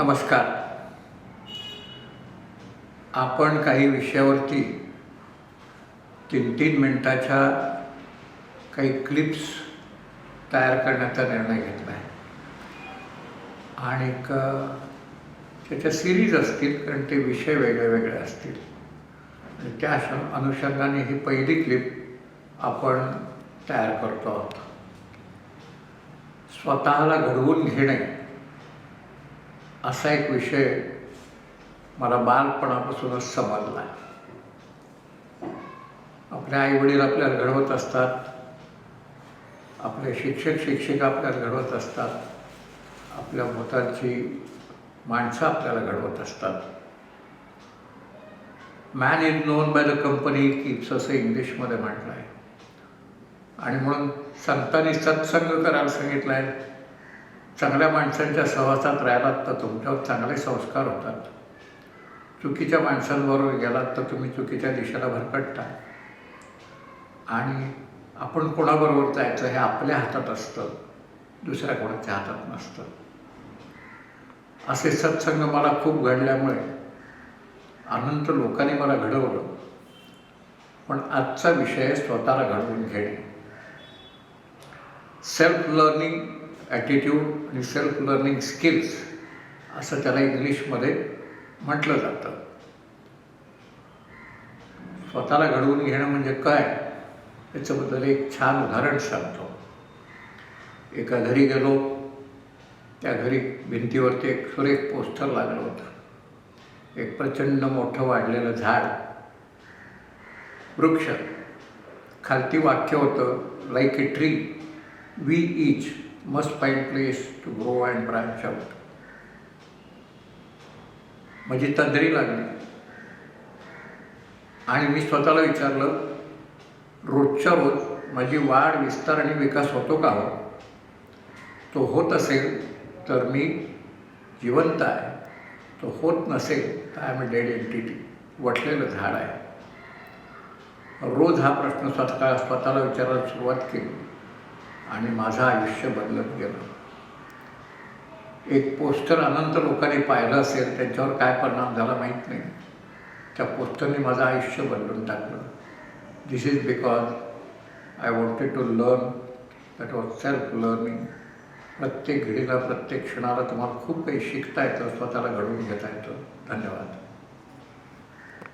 नमस्कार. आपण काही विषयावरती 3-3 मिनिटाच्या काही क्लिप्स तयार करण्याचा निर्णय घेतला आहे आणि त्याच्या सिरीज असतील, कारण ते विषय वेगळे वेगळे असतील आणि त्या अनुषंगाने ही पहिली क्लिप आपण तयार करतो आहोत. स्वतःला घडवून घेणे असा एक विषय मला बालपणापासूनच समजला. आपले आईवडील आपल्याला घडवत असतात, आपले शिक्षक शिक्षिका आपल्याला घडवत असतात, आपल्या भोवतालची माणसं आपल्याला घडवत असतात. Man is known by the company he keeps असं इंग्लिशमध्ये म्हटलं आहे. आणि म्हणून संतांनी सत्संग करायला सांगितलं आहे. चांगल्या माणसांच्या सहवासात राहिलात तर तुमच्यावर चांगले संस्कार होतात. चुकीच्या माणसांबरोबर गेलात तर तुम्ही चुकीच्या दिशेला भरकटता. आणि आपण कोणाबरोबर जायचं हे आपल्या हातात असतं, दुसऱ्या कोणाच्या हातात नसतं. असे सत्संग मला खूप घडल्यामुळे अनंत लोकांनी मला घडवलं. पण आजचा विषय स्वतःला घडवून घेणे. सेल्फ लर्निंग ॲटिट्यूड आणि सेल्फ लर्निंग स्किल्स असं त्याला इंग्लिशमध्ये म्हटलं जातं. स्वतःला घडवून घेणं म्हणजे काय याच्याबद्दल एक छान उदाहरण सांगतो. एका घरी गेलो. त्या घरी भिंतीवरती एक सुरेख पोस्टर लागलं होतं. एक प्रचंड मोठं वाढलेलं झाड, वृक्ष. खालती वाक्य होतं, like a tree we each must find place to grow and branch out. माझी तंद्री लागली आणि मी स्वतःला विचारलं, रोजच्या रोज माझी वाढ, विस्तार आणि विकास होतो का हो? तो होत असेल तर मी जिवंत आहे. तो होत नसेल तर I am a dead entity, वटलेलं झाड आहे. रोज हा प्रश्न स्वतःला विचारायला सुरुवात केली आणि माझं आयुष्य बदलत गेलं. एक पोस्टर अनंत लोकांनी पाहिलं असेल, त्यांच्यावर काय परिणाम झाला माहीत नाही. त्या पोस्टरने माझं आयुष्य बदलून टाकलं. This is because I wanted to learn. That was self learning. प्रत्येक घडीला, प्रत्येक क्षणाला तुम्हाला खूप काही शिकता येतं, स्वतःला घडवून घेता येतं. धन्यवाद.